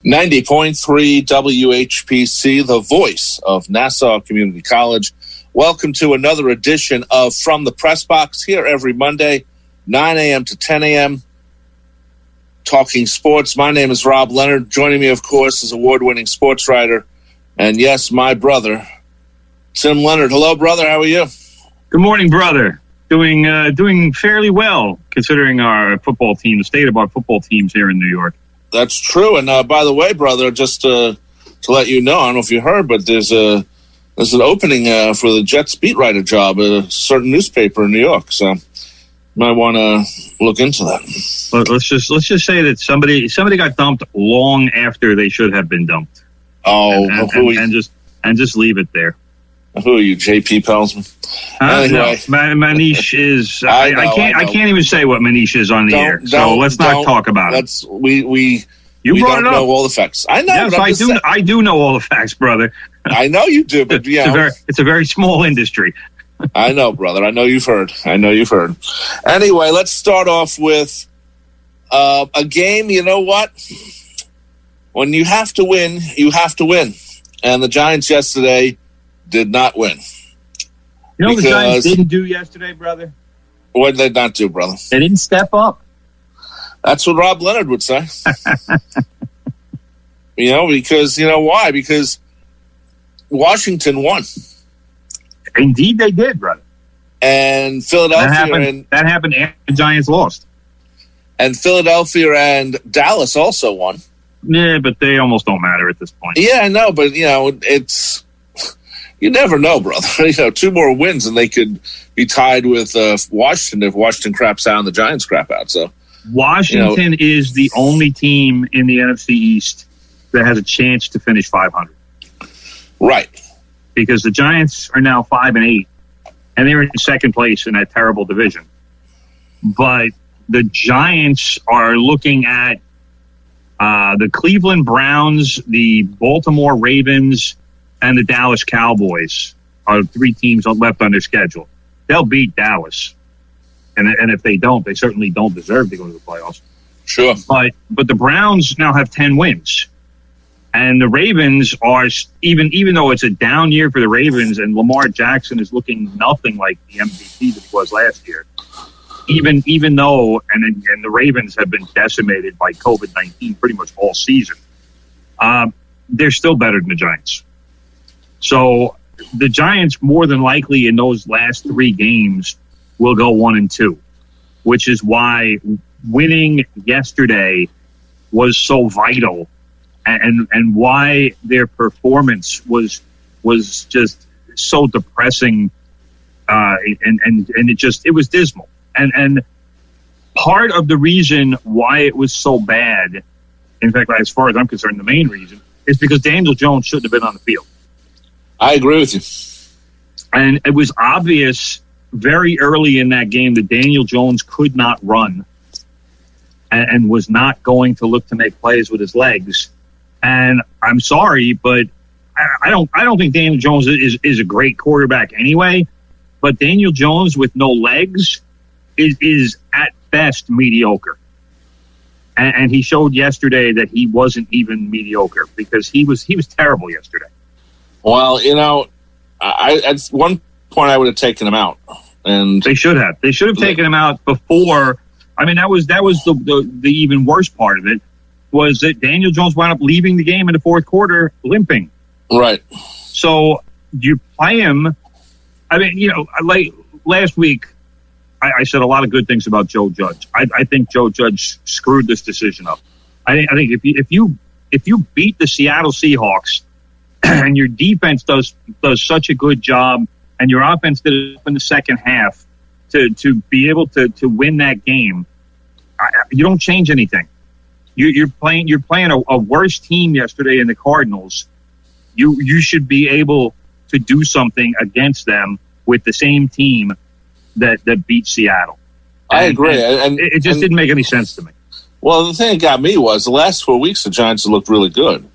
90.3 WHPC, the voice of Nassau Community College. Welcome to another edition of From the Press Box, here every Monday, 9 a.m. to 10 a.m., talking sports. My name is Rob Leonard. Joining me, of course, is award-winning sports writer, and yes, my brother, Tim Leonard. Hello, brother. How are you? Good morning, brother. Doing fairly well, considering our football team, the state of our football teams here in New York. That's true. And by the way, brother, just to let you know, I don't know if you heard, but there's an opening for the Jets beat writer job at a certain newspaper in New York. So you might want to look into that. Let's just say that somebody got dumped long after they should have been dumped. Oh, and just leave it there. Who are you, J.P. Pelsman? Anyway. No, Manish is. I can't even say what Manish is on the air. So let's not talk about it. We brought don't it up. know all the facts. I know. Yes, I do. I do know all the facts, brother. I know you do, but it's a very small industry. I know, brother. I know you've heard. Anyway, let's start off with a game. You know what? When you have to win, you have to win. And the Giants yesterday did not win. You know what the Giants didn't do yesterday, brother? What did they not do, brother? They didn't step up. That's what Rob Leonard would say. Because why? Because Washington won. Indeed, they did, brother. And Philadelphia that happened after the Giants lost. And Philadelphia and Dallas also won. Yeah, but they almost don't matter at this point. Yeah, I know, but it's. You never know, brother. 2 more wins and they could be tied with Washington if Washington craps out and the Giants crap out. So Washington is the only team in the NFC East that has a chance to finish 500. Right. Because the Giants are now 5-8, and they're in second place in that terrible division. But the Giants are looking at the Cleveland Browns, the Baltimore Ravens, and the Dallas Cowboys are 3 teams left on their schedule. They'll beat Dallas. And if they don't, they certainly don't deserve to go to the playoffs. Sure. But the Browns now have 10 wins. And the Ravens are, even though it's a down year for the Ravens and Lamar Jackson is looking nothing like the MVP that he was last year, even though, and the Ravens have been decimated by COVID-19 pretty much all season, they're still better than the Giants. So the Giants, more than likely in those last 3 games, will go 1-2, which is why winning yesterday was so vital, and why their performance was just so depressing, and it was dismal. And part of the reason why it was so bad, in fact, as far as I'm concerned, the main reason is because Daniel Jones shouldn't have been on the field. I agree with you. And it was obvious very early in that game that Daniel Jones could not run and was not going to look to make plays with his legs. And I'm sorry, but I don't think Daniel Jones is a great quarterback anyway. But Daniel Jones with no legs is at best mediocre. And he showed yesterday that he wasn't even mediocre, because he was terrible yesterday. Well, at one point I would have taken him out, and they should have. They should have taken him out before. I mean, that was the even worse part of it, was that Daniel Jones wound up leaving the game in the fourth quarter limping. Right. So you play him. I mean, like last week, I said a lot of good things about Joe Judge. I think Joe Judge screwed this decision up. I think if you beat the Seattle Seahawks, and your defense does such a good job, and your offense did it in the second half to be able to win that game, you don't change anything. You're playing a worse team yesterday in the Cardinals. You should be able to do something against them with the same team that beat Seattle. I agree. And it just didn't make any sense to me. Well, the thing that got me was the last 4 weeks the Giants have looked really good.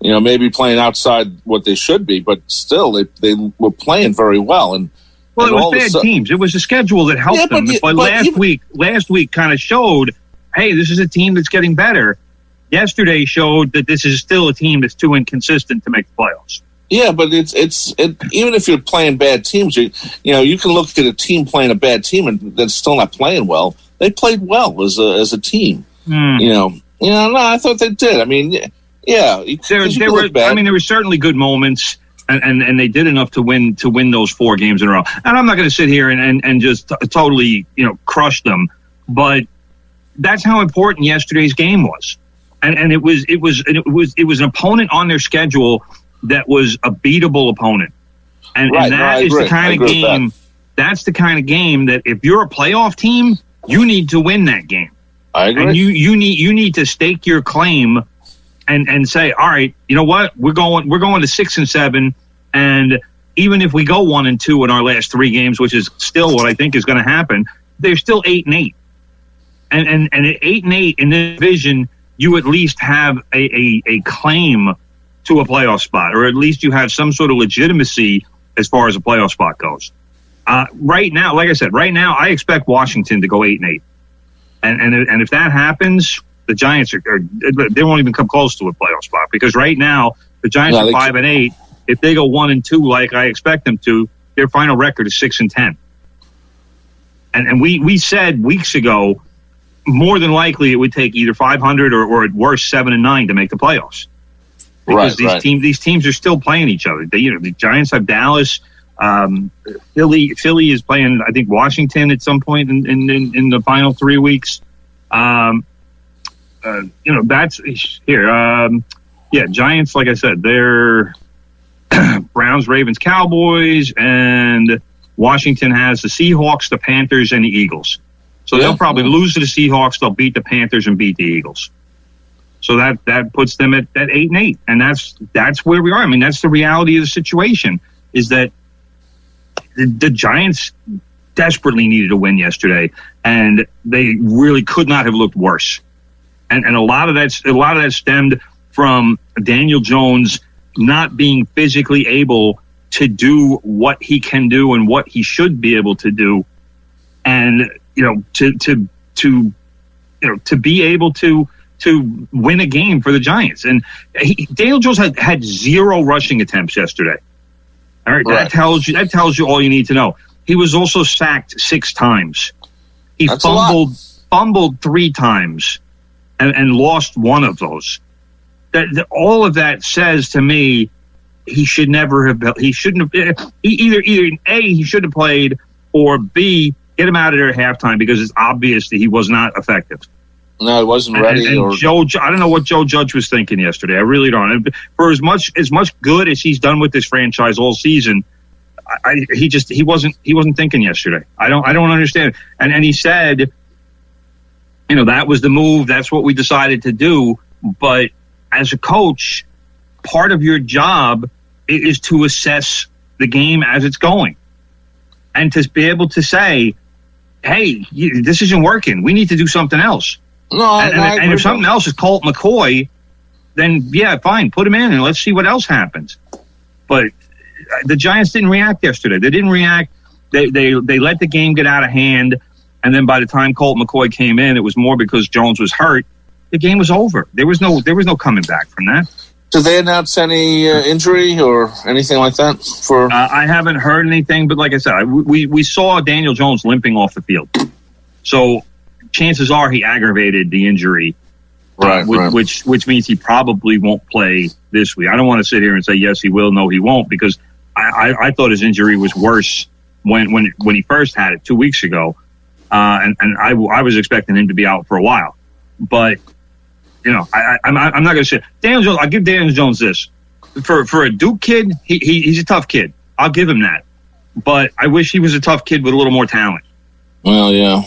Maybe playing outside what they should be, but still they were playing very well. And Well, it was bad teams. It was the schedule that helped them. But last week kind of showed, hey, this is a team that's getting better. yesterday showed that this is still a team that's too inconsistent to make the playoffs. Yeah, but it's even if you're playing bad teams, you can look at a team playing a bad team and that's still not playing well. They played well as a team. No, I thought they did. I mean, yeah, there were certainly good moments, and they did enough to win those 4 games in a row. And I'm not going to sit here and just totally crush them, but that's how important yesterday's game was. And it was an opponent on their schedule that was a beatable opponent. And that is the kind of game. That's the kind of game that if you're a playoff team, you need to win that game. I agree. And you need to stake your claim and say, all right, you know what? We're going to 6 and 7, and even if we go 1 and 2 in our last 3 games, which is still what I think is going to happen, they're still 8 and 8. And at 8 and 8 in this division, you at least have a claim to a playoff spot, or at least you have some sort of legitimacy as far as a playoff spot goes. Right now, like I said, I expect Washington to go 8 and 8, and if that happens, the Giants they won't even come close to a playoff spot, because right now the Giants are 5 and 8. If they go 1 and 2 like I expect them to, their final record is 6 and 10. And we said weeks ago, more than likely it would take either 500 or at worst 7 and 9 to make the playoffs. Because these teams are still playing each other. The Giants have Dallas. Philly is playing, I think, Washington at some point in the final 3 weeks. That's here. Giants, like I said, they're Browns, Ravens, Cowboys, and Washington has the Seahawks, the Panthers, and the Eagles. So they'll probably lose to the Seahawks. They'll beat the Panthers and beat the Eagles. So that puts them at 8 and 8, and that's where we are. I mean, that's the reality of the situation. Is that the Giants desperately needed a win yesterday, and they really could not have looked worse. And a lot of that stemmed from Daniel Jones not being physically able to do what he can do and what he should be able to do, and to be able to win a game for the Giants. And Daniel Jones had 0 rushing attempts yesterday. All right, that tells you all you need to know. He was also sacked 6 times. He fumbled 3 times and lost 1 of those. All of that says to me he should never have. He shouldn't have. Either A, he should have played, or B, get him out of there at halftime, because it's obvious that he was not effective. No, he wasn't ready. And I don't know what Joe Judge was thinking yesterday. I really don't. And for as much good as he's done with this franchise all season, he wasn't thinking yesterday. I don't understand. And he said, that was the move. That's what we decided to do. But as a coach, part of your job is to assess the game as it's going, and to be able to say, hey, this isn't working. We need to do something else. And if something else is Colt McCoy, then yeah, fine, put him in and let's see what else happens. But the Giants didn't react yesterday. They didn't react. They let the game get out of hand, and then by the time Colt McCoy came in, it was more because Jones was hurt. The game was over. There was no coming back from that. Did they announce any injury or anything like that? I haven't heard anything, but like I said, we saw Daniel Jones limping off the field. So chances are he aggravated the injury, which means he probably won't play this week. I don't want to sit here and say yes he will, no he won't, because I thought his injury was worse when he first had it 2 weeks ago, and I was expecting him to be out for a while. But I'm not going to say Daniel Jones. I'll give Daniel Jones this for a Duke kid. He's a tough kid. I'll give him that. But I wish he was a tough kid with a little more talent. Well, yeah,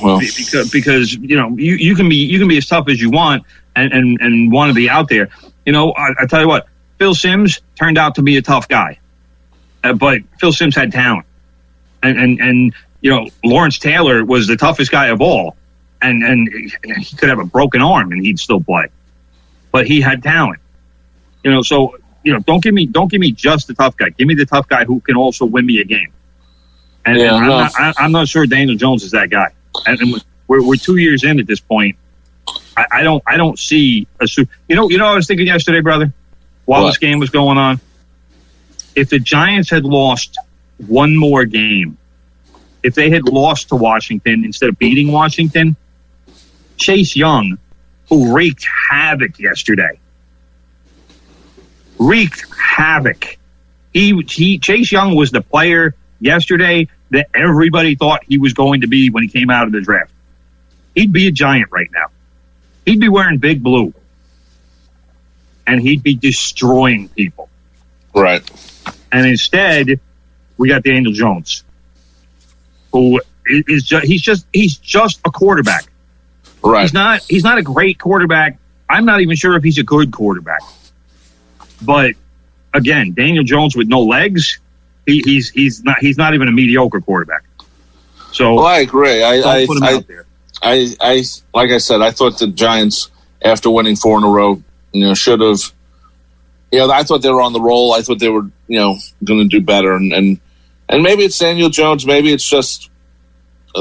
because you can be as tough as you want and want to be out there. I tell you what, Phil Simms turned out to be a tough guy, but Phil Simms had talent, and Lawrence Taylor was the toughest guy of all, and he could have a broken arm and he'd still play, but he had talent. So don't give me just the tough guy. Give me the tough guy who can also win me a game. And I'm not sure Daniel Jones is that guy. And we're 2 years in at this point. I don't see a you know what I was thinking yesterday, brother, while this game was going on. If the Giants had lost one more game, if they had lost to Washington instead of beating Washington, Chase Young, who wreaked havoc yesterday, Chase Young was the player yesterday that everybody thought he was going to be when he came out of the draft. He'd be a Giant right now. He'd be wearing big blue. And he'd be destroying people. Right. And instead, we got Daniel Jones, who is he's just a quarterback. Right. He's not a great quarterback. I'm not even sure if he's a good quarterback. But again, Daniel Jones with no legs, he's not even a mediocre quarterback. So I agree. I put him out there. I like I said, I thought the Giants, after winning 4 in a row, should have. I thought they were on the roll. I thought they were, going to do better. And maybe it's Daniel Jones. Maybe it's just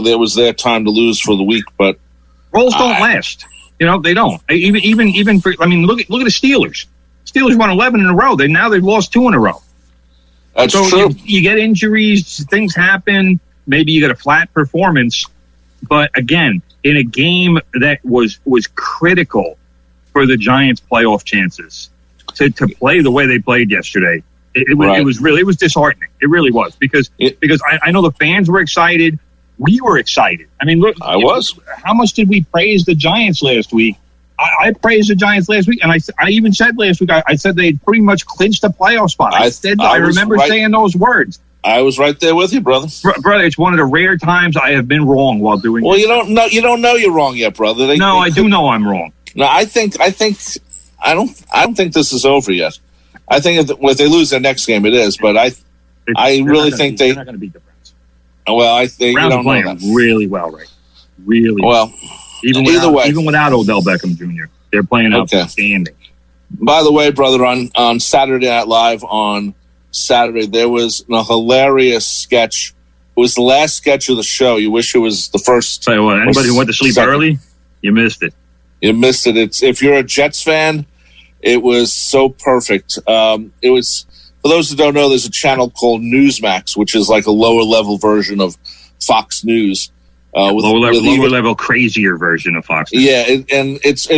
there was their time to lose for the week. But rolls don't last. They don't. Even for. I mean, look at the Steelers. Steelers won 11 in a row. They've lost 2 in a row. That's true. You get injuries. Things happen. Maybe you get a flat performance. But again, in a game that was critical for the Giants' playoff chances, to play the way they played yesterday, it was disheartening. It really was because I know the fans were excited. We were excited. I mean, look, I was. How much did we praise the Giants last week? I praised the Giants last week, and I even said last week I said they pretty much clinched a playoff spot. I remember saying those words. I was right there with you, brother. Brother, it's one of the rare times I have been wrong while doing. Well, you don't know you're wrong yet, brother. I do know I'm wrong. No, I don't think this is over yet. I think if they lose their next game, it is. But I really think they're not going to beat the Browns. Well, I think Browns are playing really well, right? Really well. Even without Odell Beckham Jr., they're playing outstanding. By the way, brother, on Saturday Night Live on Saturday, there was a hilarious sketch. It was the last sketch of the show. You wish it was the first. Tell you what, anybody who went to sleep early, you missed it. You missed it. It's if you're a Jets fan, it was so perfect. It was, for those who don't know, there's a channel called Newsmax, which is like a lower level version of Fox News. Lower level, crazier version of Fox News. Yeah, and it's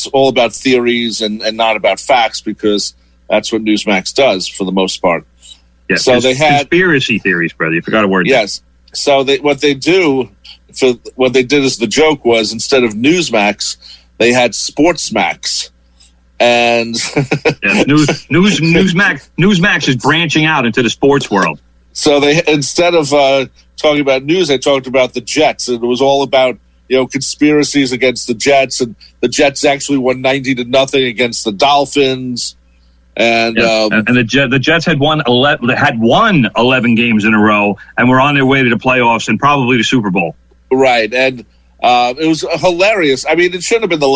all about theories and not about facts, because that's what Newsmax does for the most part. Yeah, so they had conspiracy theories, brother. You forgot a word. Yes. So what they did as the joke was, instead of Newsmax, they had Sportsmax. And Newsmax is branching out into the sports world. So they, instead of talking about news, they talked about the Jets, and it was all about conspiracies against the Jets, and the Jets actually won 90-0 against the Dolphins, and the Jets had won 11 games in a row, and were on their way to the playoffs and probably the Super Bowl. Right, and it was hilarious. I mean, it shouldn't have been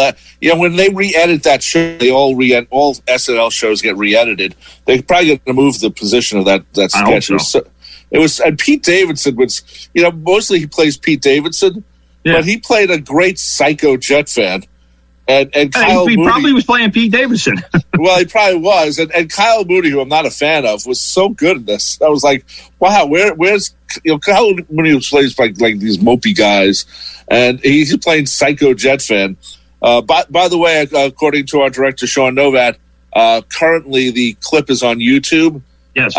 when they re-edit that show, all SNL shows get re-edited. They're probably going to move the position of that sketch. It was, and Pete Davidson was, mostly he plays Pete Davidson, but he played a great psycho Jet fan. And Kyle he Mooney, probably was playing Pete Davidson. Well, he probably was. And Kyle Mooney, who I'm not a fan of, was so good at this. I was like, wow, where's Kyle Mooney plays like these mopey guys, and he's playing psycho Jet fan. By the way, according to our director Sean Novat, currently the clip is on YouTube. Yes,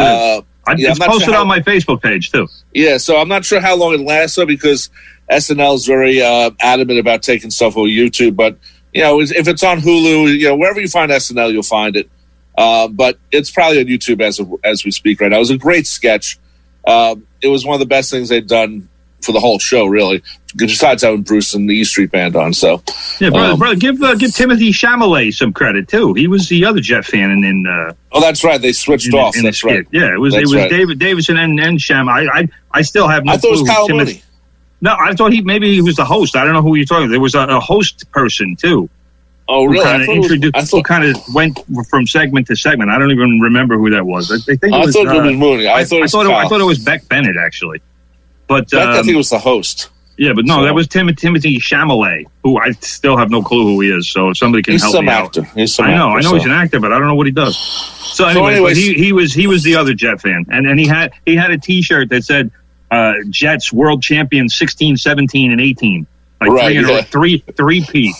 it's posted on my Facebook page too. Yeah, so I'm not sure how long it lasts, though, because SNL is very adamant about taking stuff on YouTube. But if it's on Hulu, wherever you find SNL, you'll find it. But it's probably on YouTube as we speak right now. It was a great sketch. It was one of the best things they've done for the whole show, really, besides having Bruce and the E Street Band on. So, yeah, brother, give Timothy Chalamet some credit too. He was the other Jet fan oh, that's right. They switched off. That's right. Yeah, it was right. David Davidson and Chalamet. I still have no clue. I thought it was Kyle Mooney. No, I thought maybe he was the host. I don't know who you're talking about. There was a host person too. Oh, really? Who kind of went from segment to segment. I don't even remember who that was. I thought it was Mooney. I thought it was Beck Bennett, actually. But I think it was the host. Yeah, but no, that was Timothy Chalamet, who I still have no clue who he is. So if somebody can help me out. I know he's an actor, but I don't know what he does. So anyways, he was the other Jet fan, and he had a T-shirt that said Jets World Champions 16, 17, and 18, like three-peat.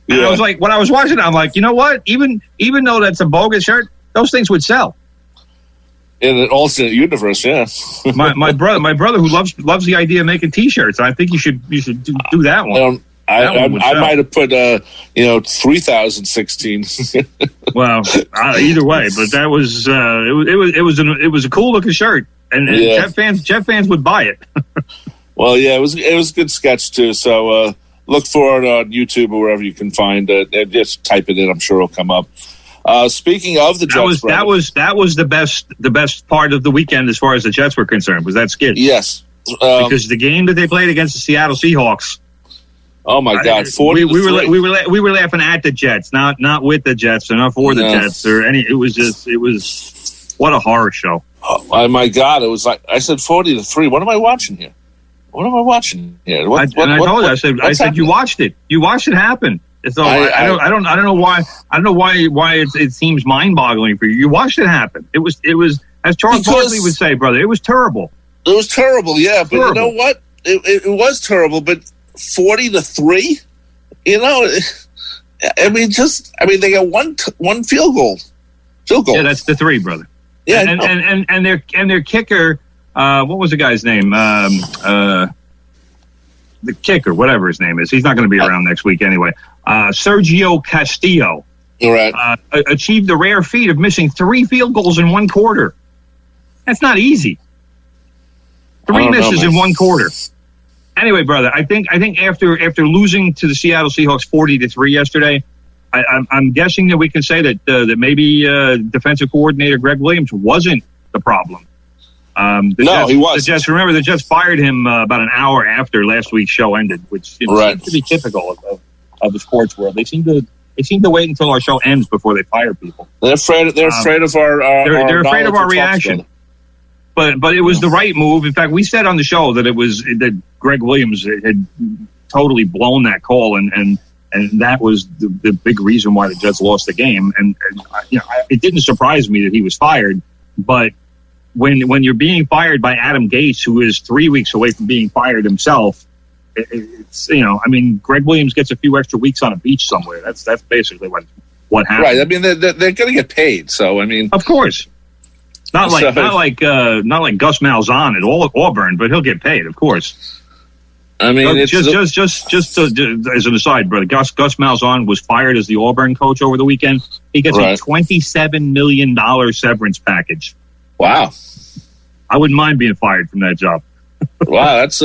And I was like, when I was watching it, I'm like, you know what? Even though that's a bogus shirt, those things would sell. In an alternate universe, yeah. my brother who loves the idea of making T-shirts. I think you should do that one. I might have put 3016. Well, either way, but that was it was a cool looking shirt, and Jet fans would buy it. Well, yeah, it was a good sketch too. So look for it on YouTube or wherever you can find it, and just type it in. I'm sure it'll come up. Speaking of the Jets, that was the best part of the weekend as far as the Jets were concerned. Was that skit? Yes, because the game that they played against the Seattle Seahawks. Oh my God! 40 we were laughing at the Jets, not with the Jets, or not for the Jets, or any. It was what a horror show. Oh my God! It was like I said, 40-3. What am I watching here? I told you. I said you watched it. You watched it happen. So I don't know why it seems mind-boggling for you. You watched it happen. It was as Charles Barkley would say, brother. It was terrible. It was terrible, yeah. But you know what? It was terrible. But 40-3. You know, I mean, they got one field goal. Yeah, that's the 3, brother. Yeah, and their kicker. What was the guy's name? The kicker, whatever his name is. He's not going to be around next week anyway. Sergio Castillo achieved the rare feat of missing 3 field goals in one quarter. That's not easy. 3 misses in one quarter. Anyway, brother, I think after losing to the Seattle Seahawks 40-3 yesterday, I'm guessing that we can say that maybe defensive coordinator Greg Williams wasn't the problem. He was. The Jets fired him about an hour after last week's show ended, which seems to be typical of the sports world. They seem to wait until our show ends before they fire people. They're afraid of they're afraid of our reaction. But it was the right move. In fact, we said on the show that Greg Williams had totally blown that call, and that was the big reason why the Jets lost the game. And it didn't surprise me that he was fired, but when you're being fired by Adam Gase, who is 3 weeks away from being fired himself, it's Greg Williams gets a few extra weeks on a beach somewhere. That's basically what happened. Right. I mean, they're going to get paid. So I mean, of course, not like Gus Malzahn at Auburn, but he'll get paid, of course. I mean, just as an aside, brother, Gus Malzahn was fired as the Auburn coach over the weekend. He gets a $27 million severance package. Wow. I wouldn't mind being fired from that job. Wow, that's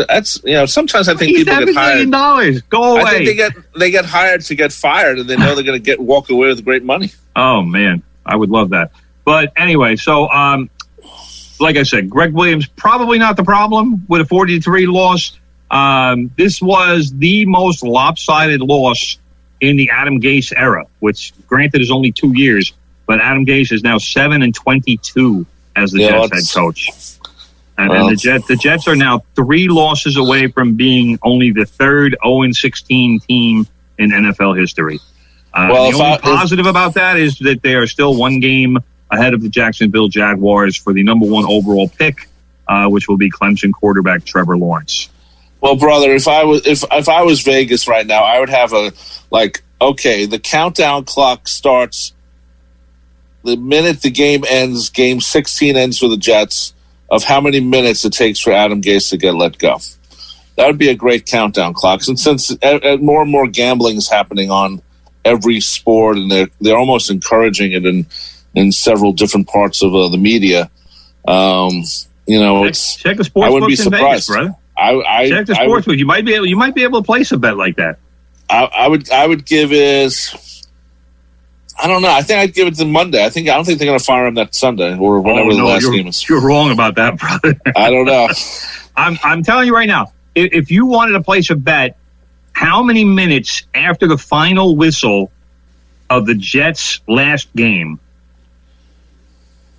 sometimes I think people get hired. $27 million. Go away. I think they get hired to get fired, and they know they're going to walk away with great money. Oh man, I would love that. But anyway, so like I said, Greg Williams probably not the problem with a 40-3 loss. This was the most lopsided loss in the Adam Gase era, which granted is only 2 years, but Adam Gase is now 7-22 as the Jets head coach. And the Jets are now 3 losses away from being only the 3rd 0-16 team in NFL history. The only positive about that is that they are still 1 game ahead of the Jacksonville Jaguars for the number 1 overall pick, which will be Clemson quarterback Trevor Lawrence. Well, brother, if I was Vegas right now, I would have the countdown clock starts the minute the game ends. Game 16 ends for the Jets. Of how many minutes it takes for Adam Gase to get let go. That would be a great countdown clock. And since more and more gambling is happening on every sport, and they're almost encouraging it in several different parts of the media, check the sports. I wouldn't be surprised, Vegas, brother. Check the sports book. You might be able to place a bet like that. I would give it. I don't know. I think I'd give it to Monday. I don't think they're going to fire him that Sunday or whenever the last game is. You're wrong about that, brother. I don't know. I'm telling you right now, if you wanted to place a bet, how many minutes after the final whistle of the Jets' last game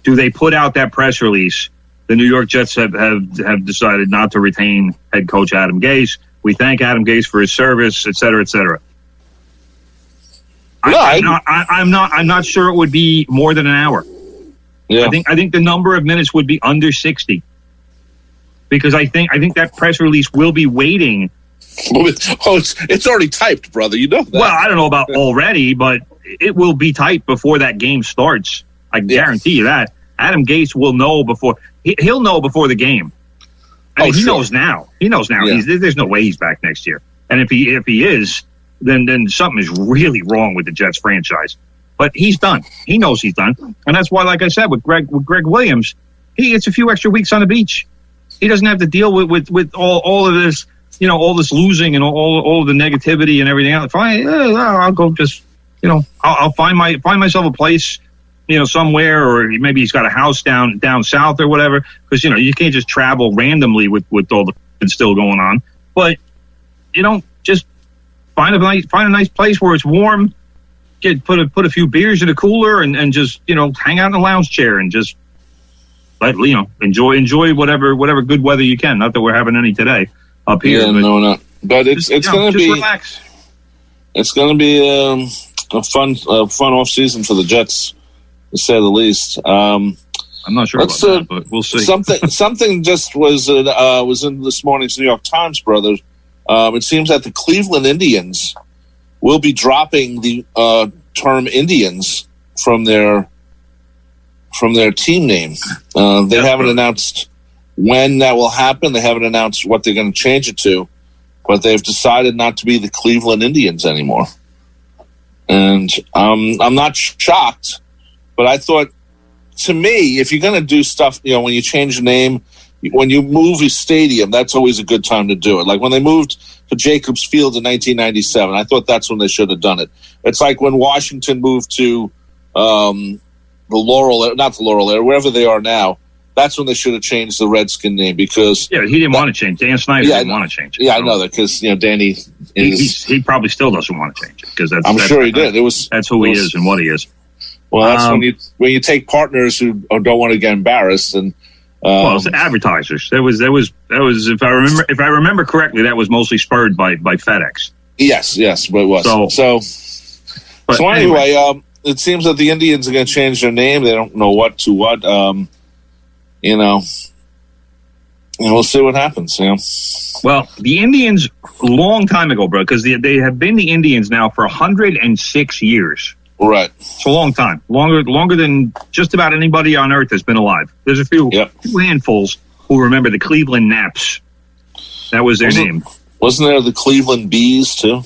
do they put out that press release? The New York Jets have decided not to retain head coach Adam Gase. We thank Adam Gase for his service, et cetera, et cetera. No, I'm not sure it would be more than an hour. Yeah. I think the number of minutes would be under 60, because I think that press release will be waiting. Oh, it's already typed, brother. You know that. Well, I don't know about already, but it will be typed before that game starts. I guarantee you that. Adam Gase will know before. He'll know before the game. I mean, he knows now. He knows now. Yeah. There's no way he's back next year. And if he is, then something is really wrong with the Jets franchise. But he's done. He knows he's done, and that's why, like I said, with Greg Williams, he gets a few extra weeks on the beach. He doesn't have to deal with all of this, all this losing and all of the negativity and everything else. Fine, I'll go just, I'll find myself a place, somewhere, or maybe he's got a house down south or whatever, because you can't just travel randomly with all the still going on. But just find a nice place where it's warm. Put a few beers in a cooler and just hang out in a lounge chair and just enjoy whatever good weather you can. Not that we're having any today up here. Yeah, no, not. But it's going to be relax. It's going to be a fun off season for the Jets, to say the least. I'm not sure about that, but we'll see. Something just was in this morning's New York Times, brother. It seems that the Cleveland Indians will be dropping the term Indians from their team name. They haven't announced when that will happen. They haven't announced what they're going to change it to, but they've decided not to be the Cleveland Indians anymore. And I'm not shocked, but I thought, to me, if you're going to do stuff, when you change the name, when you move a stadium, that's always a good time to do it. Like when they moved to Jacobs Field in 1997, I thought that's when they should have done it. It's like when Washington moved to not the Laurel area, wherever they are now. That's when they should have changed the Redskin name, because he didn't want to change. Dan Snyder didn't want to change it. Yeah, I know that, because Danny is. He probably still doesn't want to change it, because I'm sure he did. That's who he is and what he is. Well, that's when you take partners who don't want to get embarrassed and. It's advertisers. That was if I remember correctly, that was mostly spurred by FedEx. Yes, but it was. So anyway, it seems that the Indians are going to change their name. They don't know what to what. We'll see what happens. Well, the Indians, a long time ago, bro, because they have been the Indians now for 106 years. Right. It's a long time. Longer than just about anybody on Earth has been alive. There's a few handfuls who remember the Cleveland Naps. That was their name. Wasn't there the Cleveland Bees, too?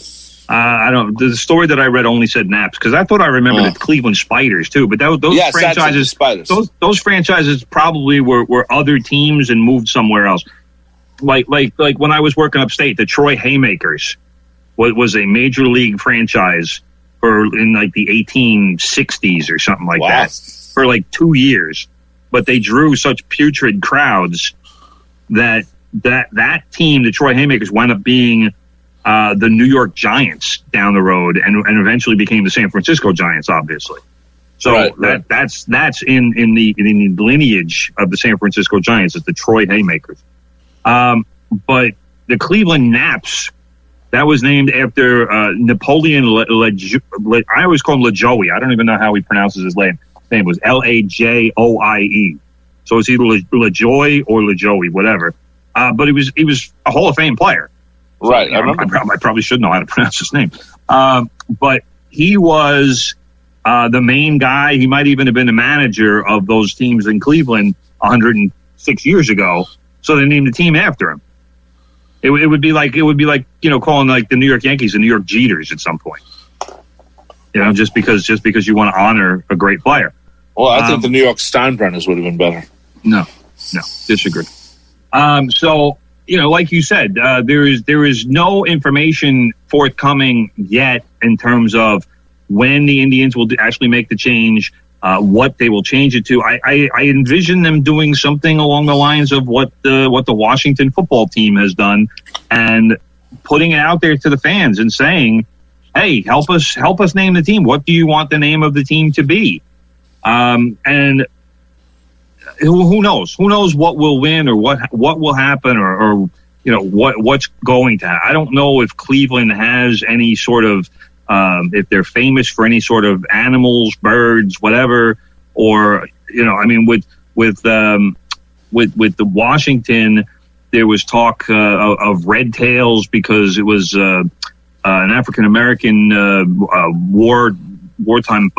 I don't. The story that I read only said Naps, because I thought I remembered the Cleveland Spiders, too. But those franchises, Spiders. Those franchises probably were other teams and moved somewhere else. Like when I was working upstate, the Troy Haymakers was a major league franchise in like the 1860s or something like that, for like 2 years. But they drew such putrid crowds that team, the Troy Haymakers, wound up being the New York Giants down the road, and eventually became the San Francisco Giants, obviously. So that's in the lineage of the San Francisco Giants, is the Troy Haymakers. But the Cleveland Naps, that was named after Napoleon. I always call him LaJoie. I don't even know how he pronounces his name. His name was Lajoie. So it's either LaJoie or LaJoie, whatever. But he was a Hall of Fame player. So, right. I probably should know how to pronounce his name. But he was the main guy. He might even have been the manager of those teams in Cleveland 106 years ago. So they named the team after him. It would be like calling like the New York Yankees the New York Jeters at some point. Just because you want to honor a great player. Well, I think the New York Steinbrenners would have been better. No, disagree. So like you said, there is no information forthcoming yet in terms of when the Indians will actually make the change. What they will change it to. I envision them doing something along the lines of what the Washington football team has done, and putting it out there to the fans and saying, "Hey, help us name the team. What do you want the name of the team to be?" And who knows? Who knows what will win or what will happen, or what's going to happen. I don't know if Cleveland has any sort of, if they're famous for any sort of animals, birds, whatever, or, with the Washington, there was talk of red tails because it was an African American wartime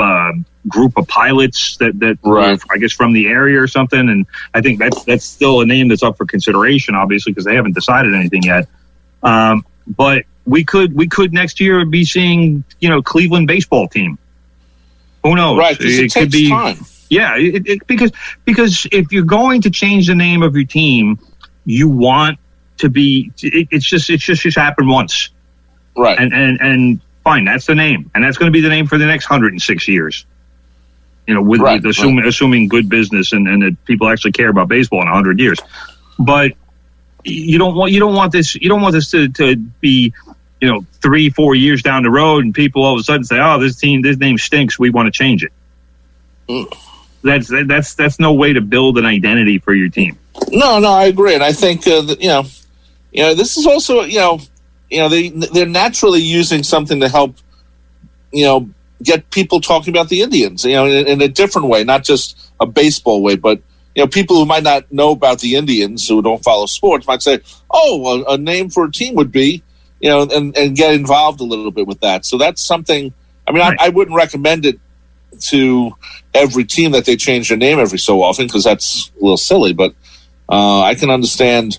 group of pilots that right. were, I guess, from the area or something. And I think that's still a name that's up for consideration, obviously, because they haven't decided anything yet. But we could next year be seeing, Cleveland baseball team. Who knows? Right. It could be time. Yeah, because if you're going to change the name of your team, you want to be. It's just happened once, right? And fine, that's the name, and that's going to be the name for the next 106 years. With assuming good business and that people actually care about baseball in 100 years. But you don't want this to be 3-4 years down the road and people all of a sudden say, oh, this name stinks, we want to change it. That's no way to build an identity for your team. No, I agree, and I think this is also they're naturally using something to help get people talking about the Indians in a different way, not just a baseball way, but people who might not know about the Indians who don't follow sports might say, oh, a name for a team would be and get involved a little bit with that. So that's something. I mean, right. I wouldn't recommend it to every team that they change their name every so often because that's a little silly, but I can understand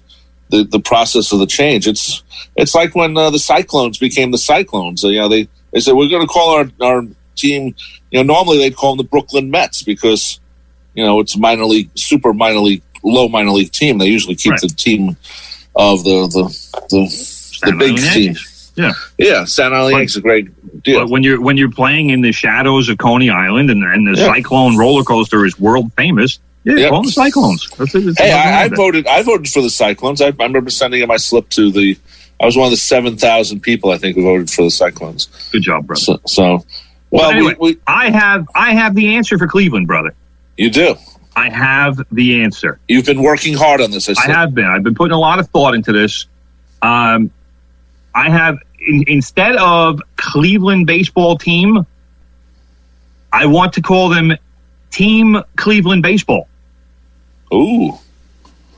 the process of the change. It's like when the Cyclones became the Cyclones. They said, we're going to call our team, normally they'd call them the Brooklyn Mets because, it's minor league, super minor league, low minor league team. They usually keep the team of the big team. Yeah, Staten Island Yankees is a great deal. But when you're playing in the shadows of Coney Island and the Cyclone roller coaster is world famous, call the Cyclones. I voted for the Cyclones. I remember sending in my slip to I was one of the 7,000 people I think who voted for the Cyclones. Good job, brother. Well, anyway, I have the answer for Cleveland, brother. You do. I have the answer. You've been working hard on this. I have been. I've been putting a lot of thought into this. I have, instead of Cleveland baseball team, I want to call them Team Cleveland Baseball. Ooh.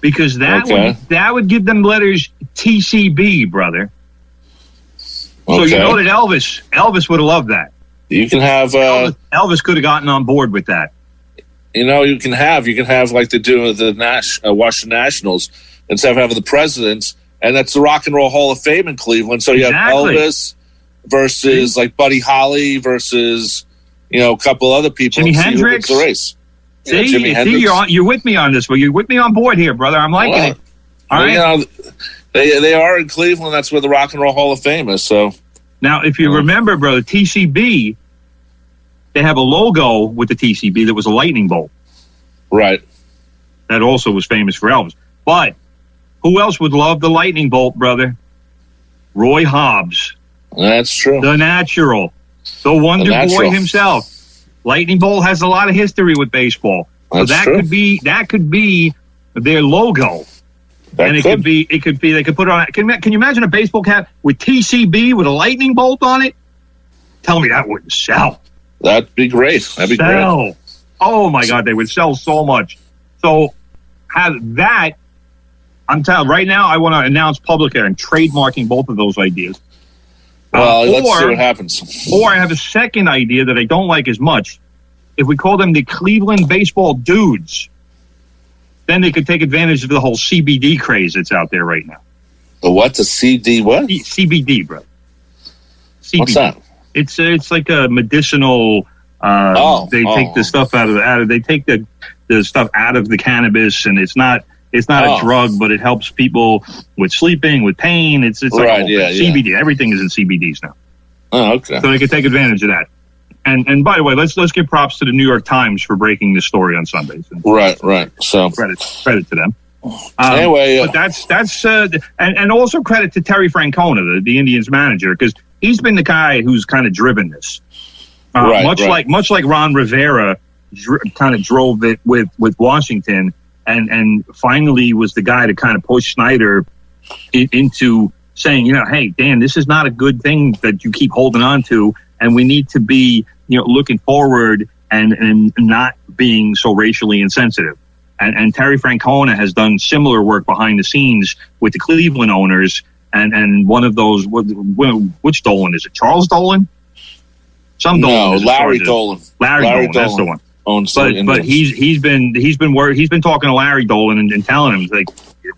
Because that would give them letters TCB, brother. So you know that Elvis would have loved that. You can have Elvis could have gotten on board with that. You can have like they do with the Washington Nationals, instead of having the presidents, and that's the Rock and Roll Hall of Fame in Cleveland. So you have Elvis versus like Buddy Holly versus a couple other people. Jimi Hendrix. The race. You're with me on this, but you're with me on board here, brother. I'm liking it. All right. They are in Cleveland. That's where the Rock and Roll Hall of Fame is. So now, if you remember, brother, TCB, they have a logo with the TCB that was a lightning bolt. Right. That also was famous for Elvis. But who else would love the lightning bolt, brother? Roy Hobbs. That's true. The Natural. The Wonder Boy himself. Lightning bolt has a lot of history with baseball. So That's true. That could be their logo. They could put it on. Can you imagine a baseball cap with TCB with a lightning bolt on it? Tell me that wouldn't sell. That'd be great. Great. Oh my God, they would sell so much. So have that. I'm telling right now, I want to announce publicly and trademarking both of those ideas. Well, let's see what happens. Or I have a second idea that I don't like as much. If we call them the Cleveland Baseball Dudes, then they could take advantage of the whole CBD craze that's out there right now. The what? The CD what? CBD, bro. CBD. What's that? It's like a medicinal. They take the stuff out of they take the stuff out of the cannabis, and it's not a drug, but it helps people with sleeping, with pain. It's like CBD. Everything is in CBDs now. Oh, okay. So they can take advantage of that. And by the way, let's give props to the New York Times for breaking this story on Sundays. Right. So credit to them. Anyway, but that's and also credit to Terry Francona, the Indians manager, because he's been the guy who's kind of driven this. Much like Ron Rivera kind of drove it with Washington, and finally was the guy to kind of push Snyder into saying, hey, Dan, this is not a good thing that you keep holding on to, and we need to be, looking forward and not being so racially insensitive. And Terry Francona has done similar work behind the scenes with the Cleveland owners. And one of those, which Dolan is it? Charles Dolan? No, Larry Dolan. Larry Dolan, that's the one. But he's been talking to Larry Dolan and telling him, like,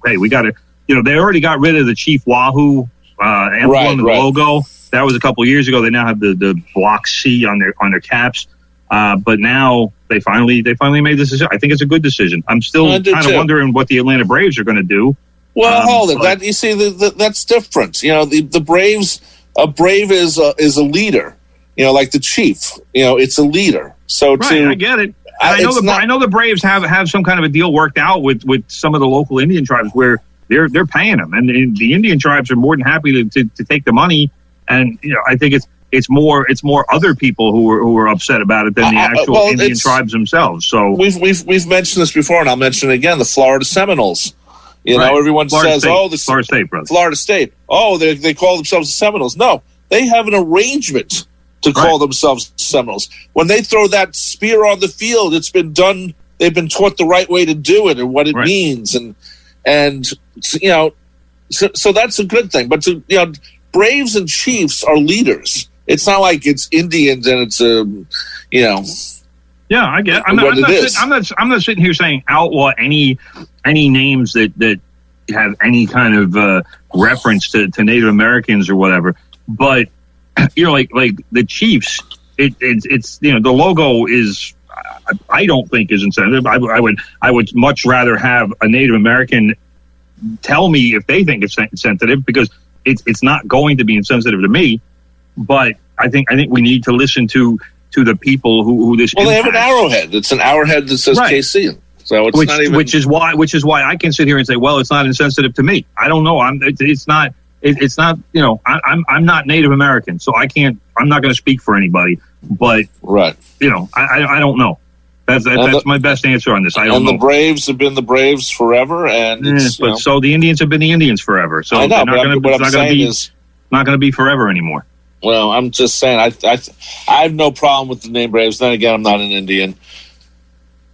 hey, we got to, they already got rid of the Chief Wahoo emblem and logo. That was a couple of years ago. They now have the block C on their caps. But now they finally made this decision. I think it's a good decision. I'm still kind of wondering what the Atlanta Braves are going to do. Well, hold it. That, you see, that's different. The Braves. A Brave is a leader. Like the Chief. It's a leader. So I get it. I know the Braves have some kind of a deal worked out with some of the local Indian tribes where they're paying them, and the Indian tribes are more than happy to take the money. And I think it's more other people who are upset about it than the actual Indian tribes themselves. So we've mentioned this before, and I'll mention it again. The Florida Seminoles. Everyone says, Florida State, brother. Florida State. Oh, they call themselves the Seminoles. No, they have an arrangement to call themselves Seminoles. When they throw that spear on the field, it's been done. They've been taught the right way to do it and what it means, and so that's a good thing. But Braves and Chiefs are leaders. It's not like it's Indians and it's Yeah, I get. I'm not sitting here saying outlaw any names that have any kind of reference to Native Americans or whatever. But like the Chiefs, it's the logo is. I don't think is insensitive. I would much rather have a Native American tell me if they think it's insensitive, because it's not going to be insensitive to me. But I think we need to listen to the people who this. Well, impacts. They have an arrowhead. It's an arrowhead that says KC. So it's not even. Which is why I can sit here and say, well, it's not insensitive to me. I don't know. It's not. I'm not Native American, so I can't. I'm not going to speak for anybody. But I don't know. That's my best answer on this. I don't know. And the Braves have been the Braves forever, and so the Indians have been the Indians forever. So I know, it's not going to be forever anymore. Well, I'm just saying, I have no problem with the name Braves. Then again, I'm not an Indian.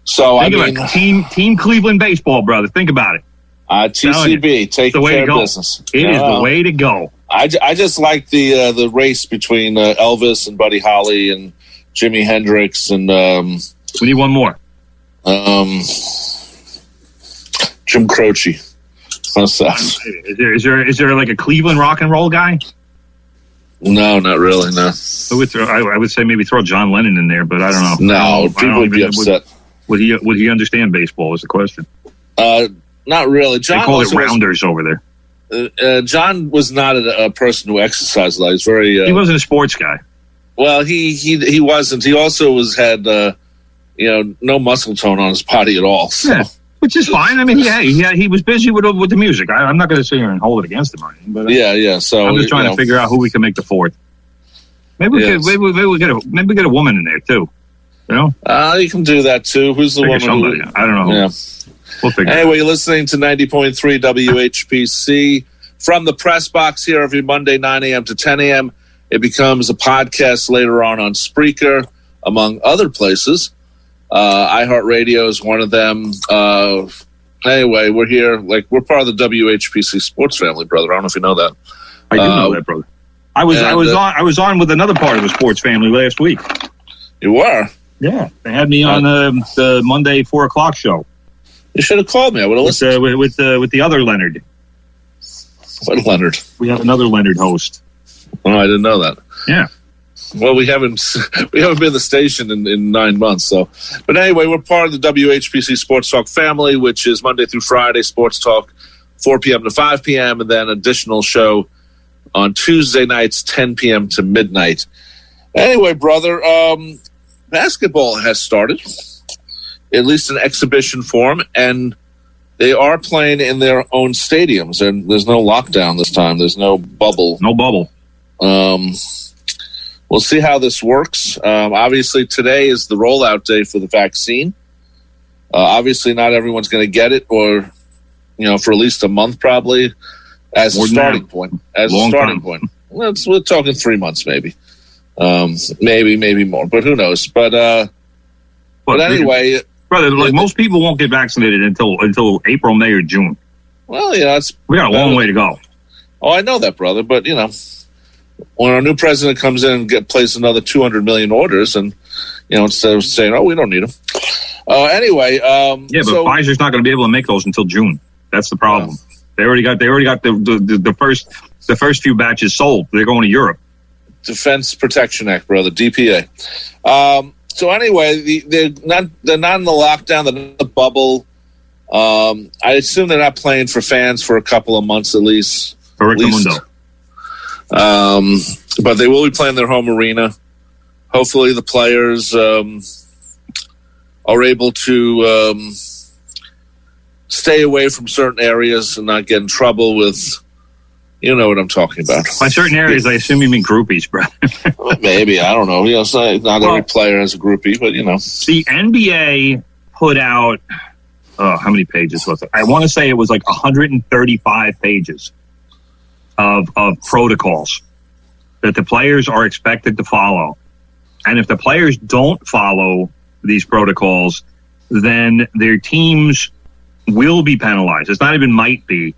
So Team Cleveland baseball, brother. Think about it. TCB, taking care of business. It is the way to go. I just like the race between Elvis and Buddy Holly and Jimi Hendrix and. We need one more. Jim Croce. Is there like a Cleveland rock and roll guy? No, not really. No. I would say maybe throw John Lennon in there, but I don't know. No, people would be upset. Would he understand baseball? Is the question. Not really. John, they call it rounders over there. John was not a person who exercised a lot. He's very. He wasn't a sports guy. Well, he wasn't. He also had no muscle tone on his body at all. So. Yeah, which is fine. I mean, he was busy with the music. I'm not going to sit here and hold it against him or anything. But yeah. So I'm just trying to figure out who we can make the fourth. Maybe we get a woman in there too. You can do that too. Who's the woman? I don't know. Yeah. We'll figure anyway, you're listening to 90.3 WHPC from the press box here every Monday, 9 a.m. to 10 a.m. It becomes a podcast later on Spreaker, among other places. iHeartRadio is one of them. Anyway, we're here. We're part of the WHPC sports family, brother. I don't know if you know that. I do know that, brother. I was on with another part of the sports family last week. You were? Yeah, they had me on the Monday 4:00 show. You should have called me. I would have listened. With the other Leonard. What Leonard? We have another Leonard host. Oh, I didn't know that. Yeah. Well, we haven't been the station in 9 months. So, but anyway, we're part of the WHPC Sports Talk family, which is Monday through Friday Sports Talk, 4 p.m. to 5 p.m., and then additional show on Tuesday nights, 10 p.m. to midnight. Anyway, brother, basketball has started, at least in exhibition form, and they are playing in their own stadiums, and there's no lockdown this time. There's no bubble. No bubble. We'll see how this works. Obviously, today is the rollout day for the vaccine. Obviously, not everyone's going to get it, or for at least a month probably. as More a than starting that. point. As Long a starting time. point. We're talking 3 months, maybe. Maybe more, but who knows? But anyway, brother, most people won't get vaccinated until April, May, or June. Well, we got a long way to go. Oh, I know that, brother. But when our new president comes in and places another 200 million orders, and instead of saying, "Oh, we don't need them," anyway. But Pfizer's not going to be able to make those until June. That's the problem. Yeah. They already got the first few batches sold. They're going to Europe. Defense Protection Act, brother, DPA. So anyway, they're not in the lockdown. They're not in the bubble. I assume they're not playing for fans for a couple of months at least. Mundo. But they will be playing their home arena. Hopefully, the players are able to stay away from certain areas and not get in trouble with. You know what I'm talking about. By certain areas, I assume you mean groupies, bro. Maybe. I don't know. Not every player has a groupie, but The NBA put out, how many pages was it? I want to say it was like 135 pages of protocols that the players are expected to follow. And if the players don't follow these protocols, then their teams will be penalized. It's not even might be.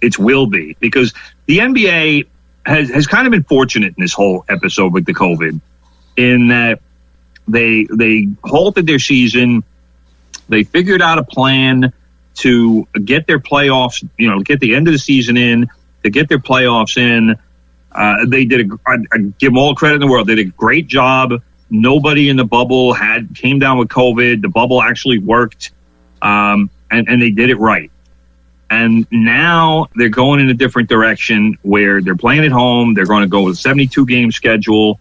It will be, because the NBA has kind of been fortunate in this whole episode with the COVID, in that they halted their season. They figured out a plan to get their playoffs, get the end of the season in, to get their playoffs in. They did I give them all the credit in the world. They did a great job. Nobody in the bubble came down with COVID. The bubble actually worked, and they did it right. And now they're going in a different direction where they're playing at home. They're going to go with a 72-game schedule,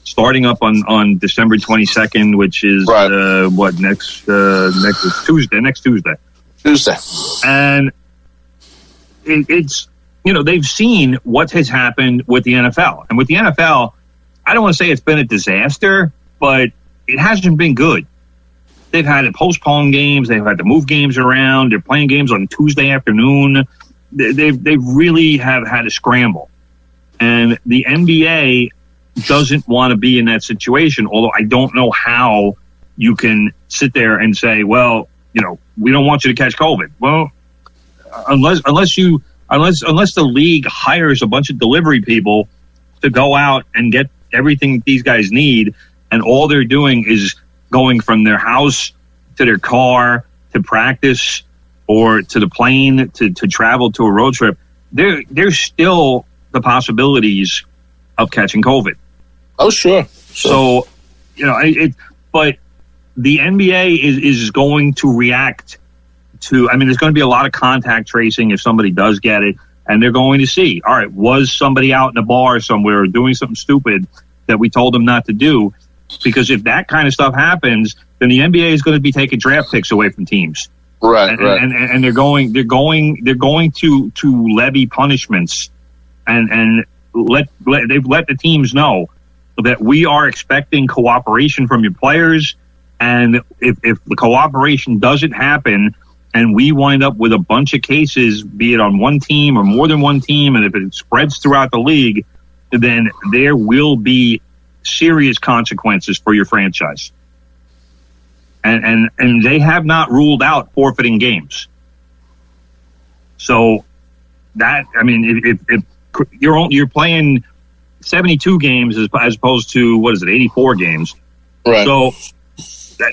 starting up on December 22nd, which is next Tuesday. Next Tuesday. And it's they've seen what has happened with the NFL, and with the NFL, I don't want to say it's been a disaster, but it hasn't been good. They've had to postpone games. They've had to move games around. They're playing games on Tuesday afternoon. They really have had to scramble. And the NBA doesn't want to be in that situation, although I don't know how you can sit there and say, well, we don't want you to catch COVID. Well, unless the league hires a bunch of delivery people to go out and get everything these guys need, and all they're doing is going from their house to their car to practice or to the plane to travel to a road trip, there's still the possibilities of catching COVID. Oh, sure. So, but the NBA is going to react to, there's going to be a lot of contact tracing if somebody does get it, and they're going to see, all right, was somebody out in a bar somewhere doing something stupid that we told them not to do? Because if that kind of stuff happens, then the NBA is going to be taking draft picks away from teams. Right. And they're going to levy punishments, and they've let the teams know that we are expecting cooperation from your players, and if the cooperation doesn't happen, and we wind up with a bunch of cases, be it on one team or more than one team, and if it spreads throughout the league, then there will be serious consequences for your franchise. And they have not ruled out forfeiting games. So that, if you're playing 72 games as opposed to 84 games. Right. So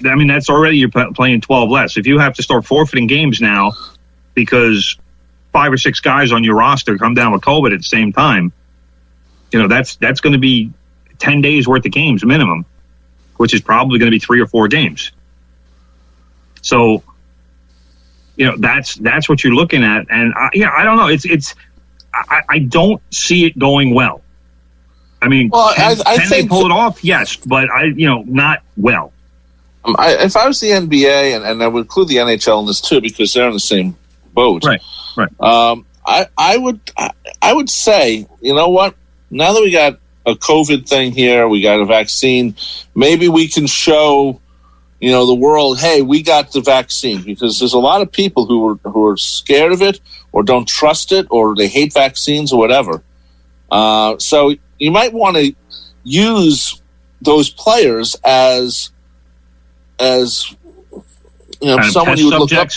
that's already you're playing 12 less. If you have to start forfeiting games now because 5 or 6 guys on your roster come down with COVID at the same time, that's going to be 10 days worth of games minimum, which is probably going to be 3 or 4 games. So, that's what you're looking at. And I don't know. I don't see it going well. Can they pull it off? Yes, but not well. If I was the NBA, and I would include the NHL in this too, because they're in the same boat. Right. I would say, you know what? Now that we got a COVID thing here, we got a vaccine, maybe we can show the world, hey, we got the vaccine, because there's a lot of people who are scared of it or don't trust it or they hate vaccines or whatever. So you might want to use those players as someone you would look up.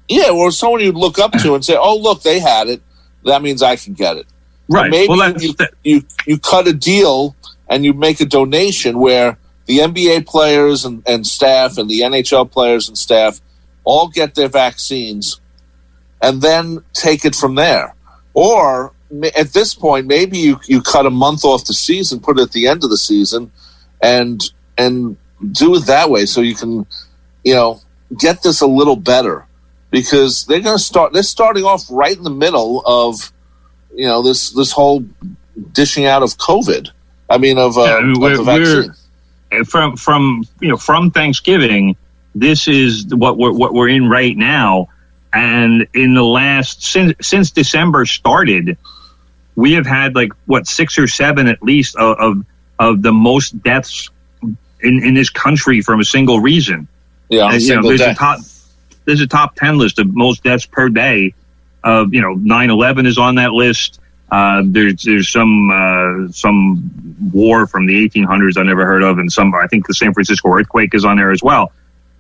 Yeah, or someone you'd look up to and say, "Oh, look, they had it. That means I can get it." Right. Or maybe you cut a deal and you make a donation where the NBA players and staff and the NHL players and staff all get their vaccines, and then take it from there. Or at this point, maybe you cut a month off the season, put it at the end of the season, and do it that way, so you can, get this a little better, because they're starting off right in the middle of, this whole dishing out of COVID. Of the vaccine. From Thanksgiving, this is what we're in right now, and in the last since December started, we have had 6 or 7 at least of the most deaths in this country from a single reason. Yeah, there's a top 10 list of most deaths per day. 9/11 is on that list. There's some war from the 1800s I never heard of, and I think the San Francisco earthquake is on there as well.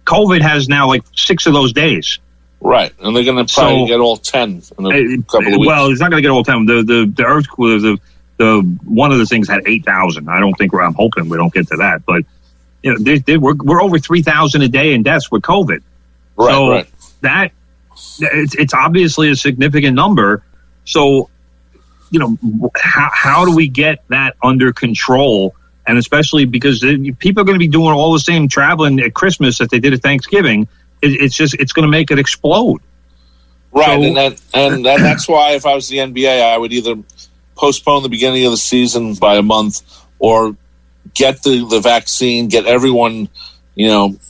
COVID has now 6 of those days. Right, and they're going to probably get all 10 in a couple of weeks. Well, it's not going to get all 10. The earthquake, the one of the things had 8,000. I'm hoping we don't get to that, but we're over 3,000 a day in deaths with COVID. Right, so right. That it's obviously a significant number. So, how do we get that under control? And especially because people are going to be doing all the same traveling at Christmas that they did at Thanksgiving. It's going to make it explode. Right, so, that's why if I was the NBA, I would either postpone the beginning of the season by a month, or get the vaccine, get everyone,